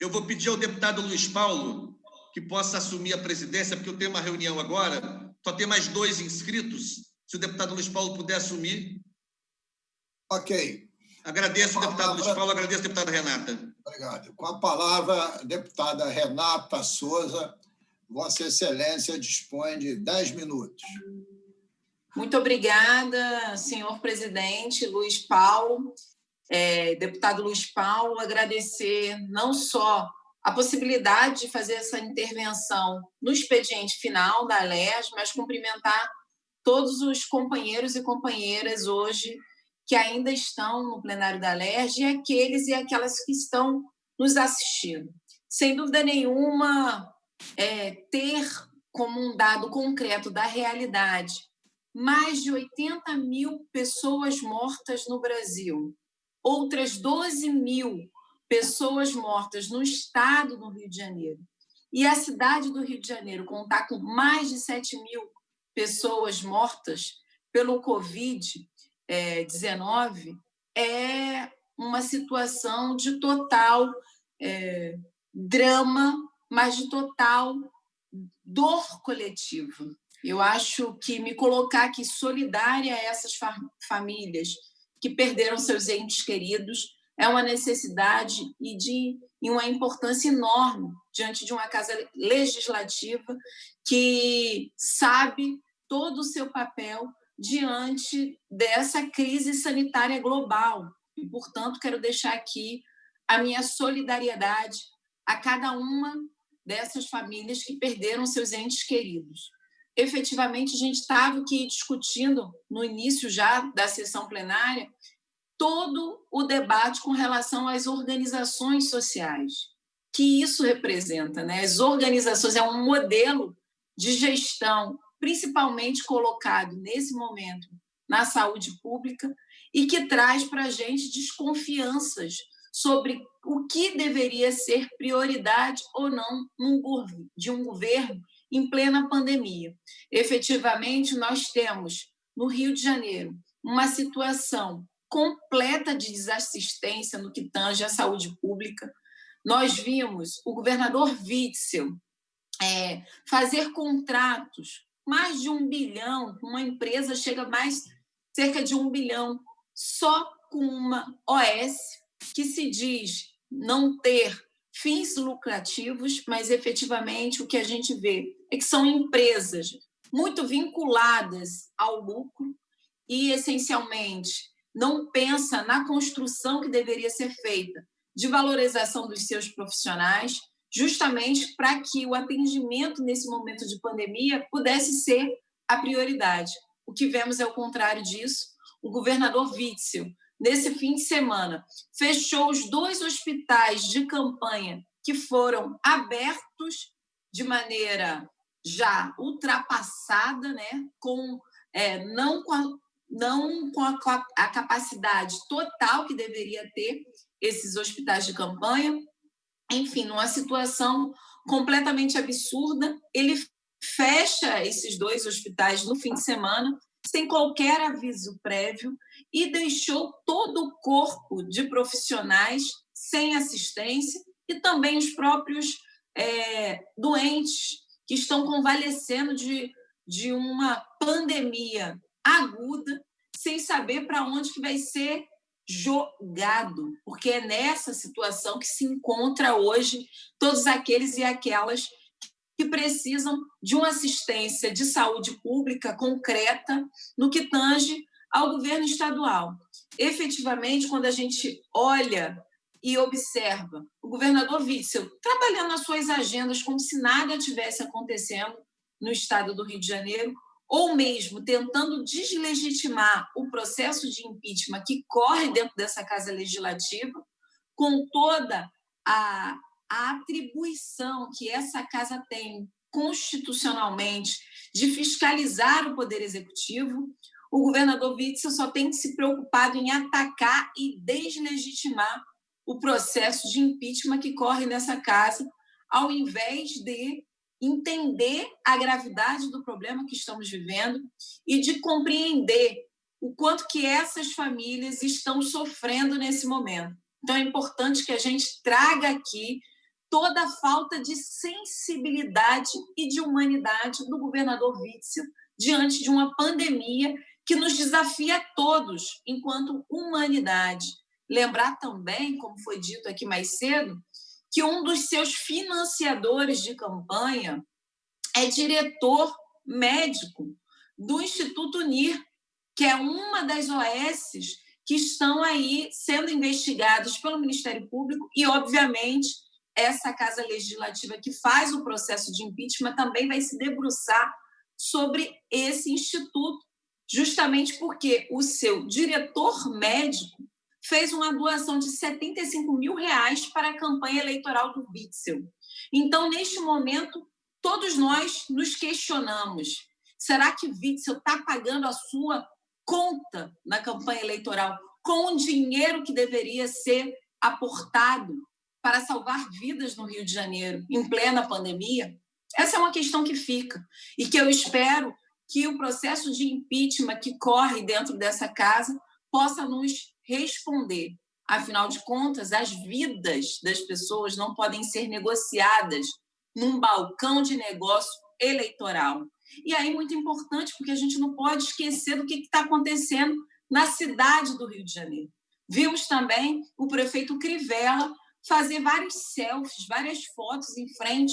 Eu vou pedir ao deputado Luiz Paulo que possa assumir a presidência, porque eu tenho uma reunião agora, só tem mais 2 inscritos. Se o deputado Luiz Paulo puder assumir. Ok. Agradeço, deputado Luiz Paulo, agradeço, deputada Renata. Obrigado. Com a palavra, deputada Renata Souza, Vossa Excelência dispõe de 10 minutos. Muito obrigada, senhor presidente Luiz Paulo, deputado Luiz Paulo, agradecer não só a possibilidade de fazer essa intervenção no expediente final da ALERJ, mas cumprimentar todos os companheiros e companheiras hoje que ainda estão no plenário da ALERJ e aqueles e aquelas que estão nos assistindo. Sem dúvida nenhuma, ter como um dado concreto da realidade mais de 80 mil pessoas mortas no Brasil, outras 12 mil pessoas mortas no estado do Rio de Janeiro, e a cidade do Rio de Janeiro contar com mais de 7 mil pessoas mortas pelo Covid-19, é uma situação de total drama, mas de total dor coletiva. Eu acho que me colocar aqui solidária a essas famílias que perderam seus entes queridos é uma necessidade e uma importância enorme diante de uma casa legislativa que sabe todo o seu papel diante dessa crise sanitária global. E, portanto, quero deixar aqui a minha solidariedade a cada uma dessas famílias que perderam seus entes queridos. Efetivamente, a gente estava aqui discutindo, no início já da sessão plenária, todo o debate com relação às organizações sociais, que isso representa, né? As organizações é um modelo de gestão, principalmente colocado nesse momento na saúde pública, e que traz para a gente desconfianças sobre o que deveria ser prioridade ou não de um governo em plena pandemia. Efetivamente, nós temos, no Rio de Janeiro, uma situação completa de desassistência no que tange à saúde pública. Nós vimos o governador Witzel fazer contratos, mais de 1 bilhão, uma empresa chega a cerca de 1 bilhão, só com uma OS que se diz não ter fins lucrativos, mas efetivamente o que a gente vê é que são empresas muito vinculadas ao lucro e, essencialmente, não pensa na construção que deveria ser feita de valorização dos seus profissionais, justamente para que o atendimento nesse momento de pandemia pudesse ser a prioridade. O que vemos é o contrário disso. O governador Witzel, nesse fim de semana, fechou os 2 hospitais de campanha que foram abertos de maneira já ultrapassada, né? Não com a capacidade total que deveria ter esses hospitais de campanha. Enfim, numa situação completamente absurda, ele fecha esses 2 hospitais no fim de semana, sem qualquer aviso prévio, e deixou todo o corpo de profissionais sem assistência e também os próprios doentes que estão convalescendo de uma pandemia aguda, sem saber para onde que vai ser jogado, porque é nessa situação que se encontra hoje todos aqueles e aquelas que precisam de uma assistência de saúde pública concreta no que tange ao governo estadual. Efetivamente, quando a gente olha e observa o governador Witzel trabalhando as suas agendas como se nada tivesse acontecendo no estado do Rio de Janeiro, ou mesmo tentando deslegitimar o processo de impeachment que corre dentro dessa Casa Legislativa, com toda a atribuição que essa Casa tem constitucionalmente de fiscalizar o Poder Executivo, o governador Witzel só tem se preocupado em atacar e deslegitimar o processo de impeachment que corre nessa Casa, ao invés de entender a gravidade do problema que estamos vivendo e de compreender o quanto que essas famílias estão sofrendo nesse momento. Então, é importante que a gente traga aqui toda a falta de sensibilidade e de humanidade do governador Witzel diante de uma pandemia que nos desafia a todos enquanto humanidade. Lembrar também, como foi dito aqui mais cedo, que um dos seus financiadores de campanha é diretor médico do Instituto NIR, que é uma das OSs que estão aí sendo investigadas pelo Ministério Público e, obviamente, essa Casa Legislativa que faz o processo de impeachment também vai se debruçar sobre esse instituto, justamente porque o seu diretor médico fez uma doação de R$75 mil para a campanha eleitoral do Witzel. Então, neste momento, todos nós nos questionamos, será que Witzel está pagando a sua conta na campanha eleitoral com o dinheiro que deveria ser aportado para salvar vidas no Rio de Janeiro em plena pandemia? Essa é uma questão que fica e que eu espero que o processo de impeachment que corre dentro dessa casa possa nos responder. Afinal de contas, as vidas das pessoas não podem ser negociadas num balcão de negócio eleitoral. E aí, muito importante, porque a gente não pode esquecer do que está acontecendo na cidade do Rio de Janeiro. Vimos também o prefeito Crivella fazer vários selfies, várias fotos em frente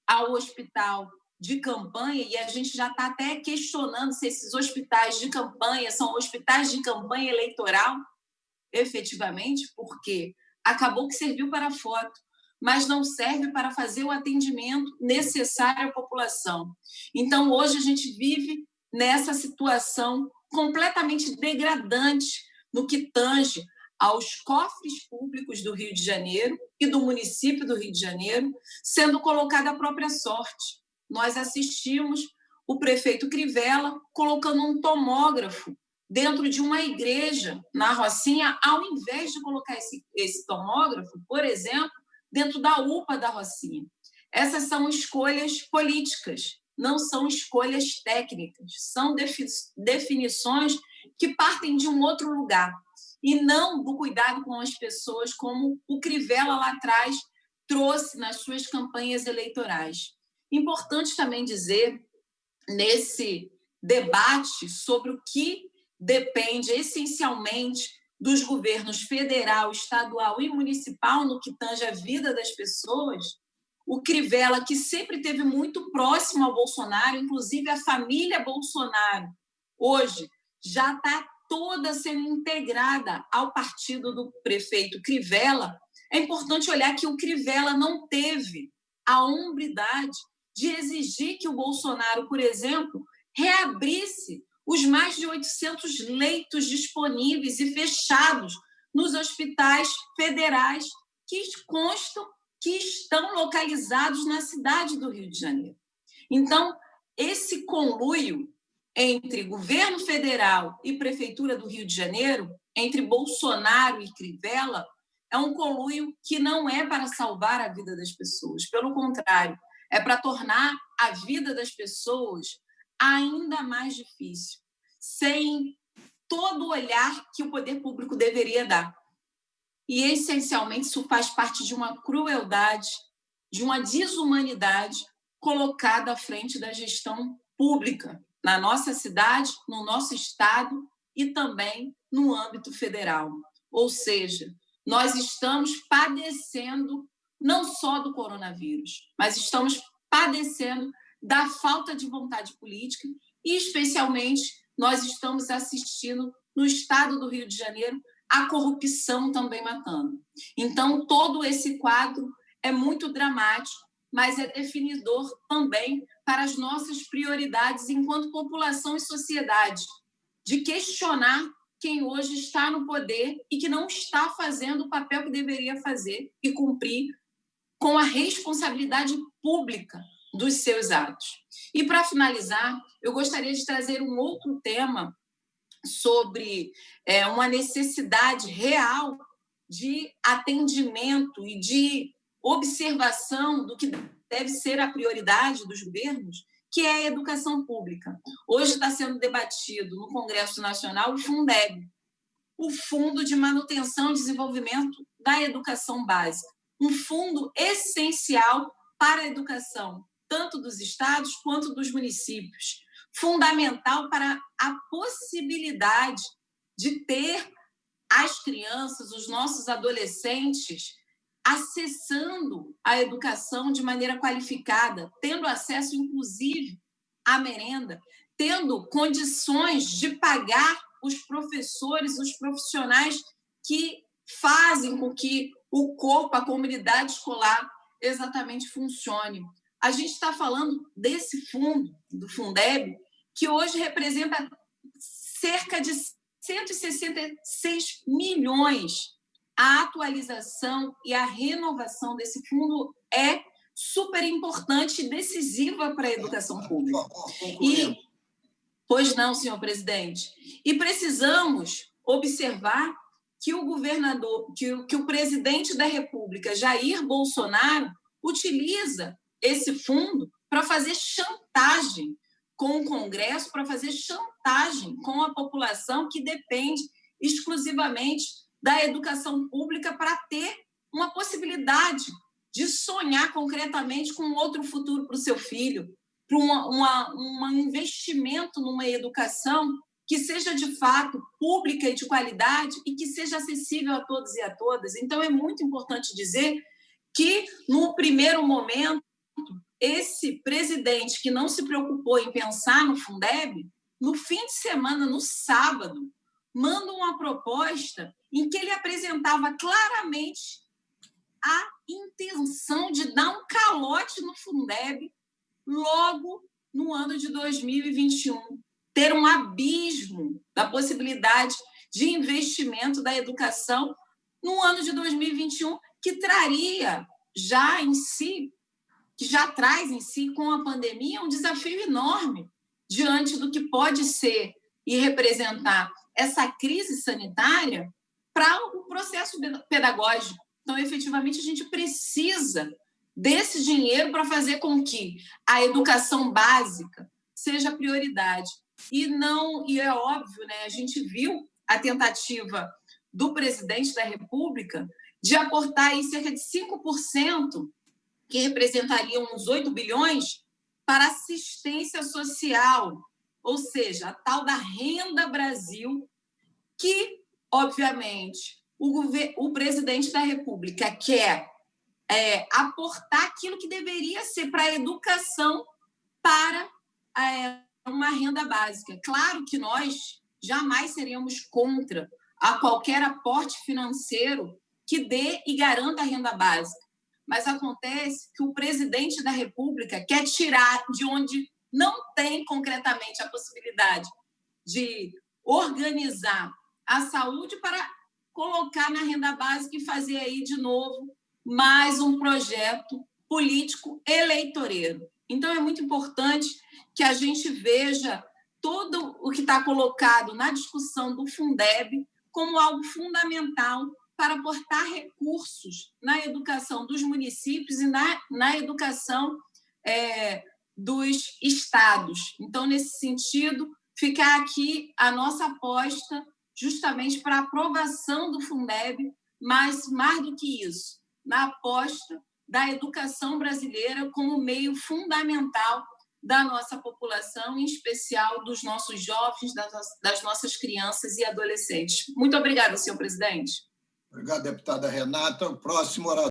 ao hospital de campanha, e a gente já está até questionando se esses hospitais de campanha são hospitais de campanha eleitoral, efetivamente, porque acabou que serviu para foto, mas não serve para fazer o atendimento necessário à população. Então, hoje a gente vive nessa situação completamente degradante no que tange aos cofres públicos do Rio de Janeiro e do município do Rio de Janeiro, sendo colocada a própria sorte. Nós assistimos o prefeito Crivella colocando um tomógrafo dentro de uma igreja na Rocinha, ao invés de colocar esse tomógrafo, por exemplo, dentro da UPA da Rocinha. Essas são escolhas políticas, não são escolhas técnicas, são definições que partem de um outro lugar e não do cuidado com as pessoas, como o Crivella lá atrás trouxe nas suas campanhas eleitorais. Importante também dizer, nesse debate sobre o que depende essencialmente dos governos federal, estadual e municipal no que tange a vida das pessoas, o Crivella, que sempre esteve muito próximo ao Bolsonaro, inclusive a família Bolsonaro, hoje já está toda sendo integrada ao partido do prefeito Crivella. É importante olhar que o Crivella não teve a hombridade de exigir que o Bolsonaro, por exemplo, reabrisse os mais de 800 leitos disponíveis e fechados nos hospitais federais que constam que estão localizados na cidade do Rio de Janeiro. Então, esse conluio entre governo federal e prefeitura do Rio de Janeiro, entre Bolsonaro e Crivella, é um conluio que não é para salvar a vida das pessoas, pelo contrário, é para tornar a vida das pessoas ainda mais difícil, sem todo o olhar que o poder público deveria dar. E, essencialmente, isso faz parte de uma crueldade, de uma desumanidade colocada à frente da gestão pública, na nossa cidade, no nosso estado e também no âmbito federal. Ou seja, nós estamos padecendo não só do coronavírus, mas estamos padecendo da falta de vontade política e, especialmente, nós estamos assistindo no estado do Rio de Janeiro a corrupção também matando. Então, todo esse quadro é muito dramático, mas é definidor também para as nossas prioridades enquanto população e sociedade, de questionar quem hoje está no poder e que não está fazendo o papel que deveria fazer e cumprir com a responsabilidade pública dos seus atos. E, para finalizar, eu gostaria de trazer um outro tema sobre uma necessidade real de atendimento e de observação do que deve ser a prioridade dos governos, que é a educação pública. Hoje está sendo debatido no Congresso Nacional o Fundeb, o Fundo de Manutenção e Desenvolvimento da Educação Básica. um fundo essencial para a educação, tanto dos estados quanto dos municípios, fundamental para a possibilidade de ter as crianças, os nossos adolescentes, acessando a educação de maneira qualificada, tendo acesso, inclusive, à merenda, tendo condições de pagar os professores, os profissionais que fazem com que o corpo, a comunidade escolar, exatamente funcione. A gente está falando desse fundo, do Fundeb, que hoje representa cerca de 166 milhões. A atualização e a renovação desse fundo é super importante e decisiva para a educação pública. Pois não, senhor presidente. E precisamos observar que o governador, que o presidente da República, Jair Bolsonaro, utiliza esse fundo para fazer chantagem com o Congresso, para fazer chantagem com a população que depende exclusivamente da educação pública para ter uma possibilidade de sonhar concretamente com outro futuro para o seu filho, para um investimento numa educação que seja, de fato, pública e de qualidade e que seja acessível a todos e a todas. Então, é muito importante dizer que, no primeiro momento, esse presidente que não se preocupou em pensar no Fundeb, no fim de semana, no sábado, manda uma proposta em que ele apresentava claramente a intenção de dar um calote no Fundeb logo no ano de 2021, ter um abismo da possibilidade de investimento da educação no ano de 2021, que traria já em si, que já traz em si com a pandemia um desafio enorme diante do que pode ser e representar essa crise sanitária para o processo pedagógico. Então, efetivamente, a gente precisa desse dinheiro para fazer com que a educação básica seja prioridade. E é óbvio, né? A gente viu a tentativa do presidente da República de aportar aí cerca de 5%, que representariam uns 8 bilhões, para assistência social, ou seja, a tal da Renda Brasil, que, obviamente, o presidente da República quer aportar aquilo que deveria ser para a educação para uma renda básica. Claro que nós jamais seremos contra a qualquer aporte financeiro que dê e garanta a renda básica. Mas acontece que o presidente da República quer tirar de onde não tem concretamente a possibilidade de organizar a saúde para colocar na renda básica e fazer aí de novo mais um projeto político eleitoreiro. Então, é muito importante que a gente veja todo o que está colocado na discussão do Fundeb como algo fundamental para aportar recursos na educação dos municípios e na educação dos estados. Então, nesse sentido, fica aqui a nossa aposta justamente para a aprovação do Fundeb, mas, mais do que isso, na aposta da educação brasileira como meio fundamental da nossa população, em especial dos nossos jovens, das nossas crianças e adolescentes. Muito obrigada, senhor presidente. Obrigado, deputada Renata. O próximo orador.